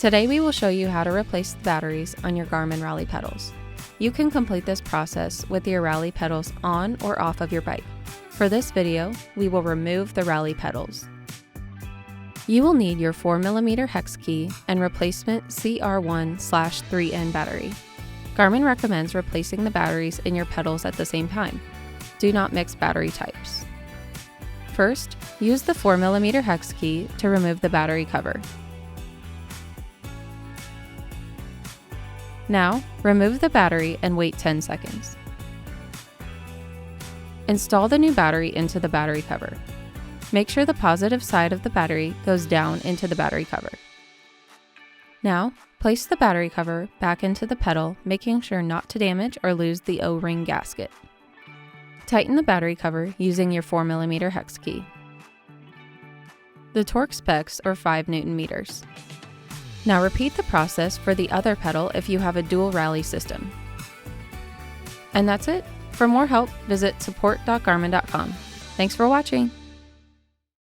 Today we will show you how to replace the batteries on your Garmin Rally pedals. You can complete this process with your Rally pedals on or off of your bike. For this video, we will remove the Rally pedals. You will need your 4mm hex key and replacement CR1/3N battery. Garmin recommends replacing the batteries in your pedals at the same time. Do not mix battery types. First, use the 4mm hex key to remove the battery cover. Now, remove the battery and wait 10 seconds. Install the new battery into the battery cover. Make sure the positive side of the battery goes down into the battery cover. Now, place the battery cover back into the pedal, making sure not to damage or lose the O-ring gasket. Tighten the battery cover using your 4mm hex key. The torque specs are 5 Nm. Now repeat the process for the other pedal if you have a dual rally system. And that's it. For more help, visit support.garmin.com. Thanks for watching.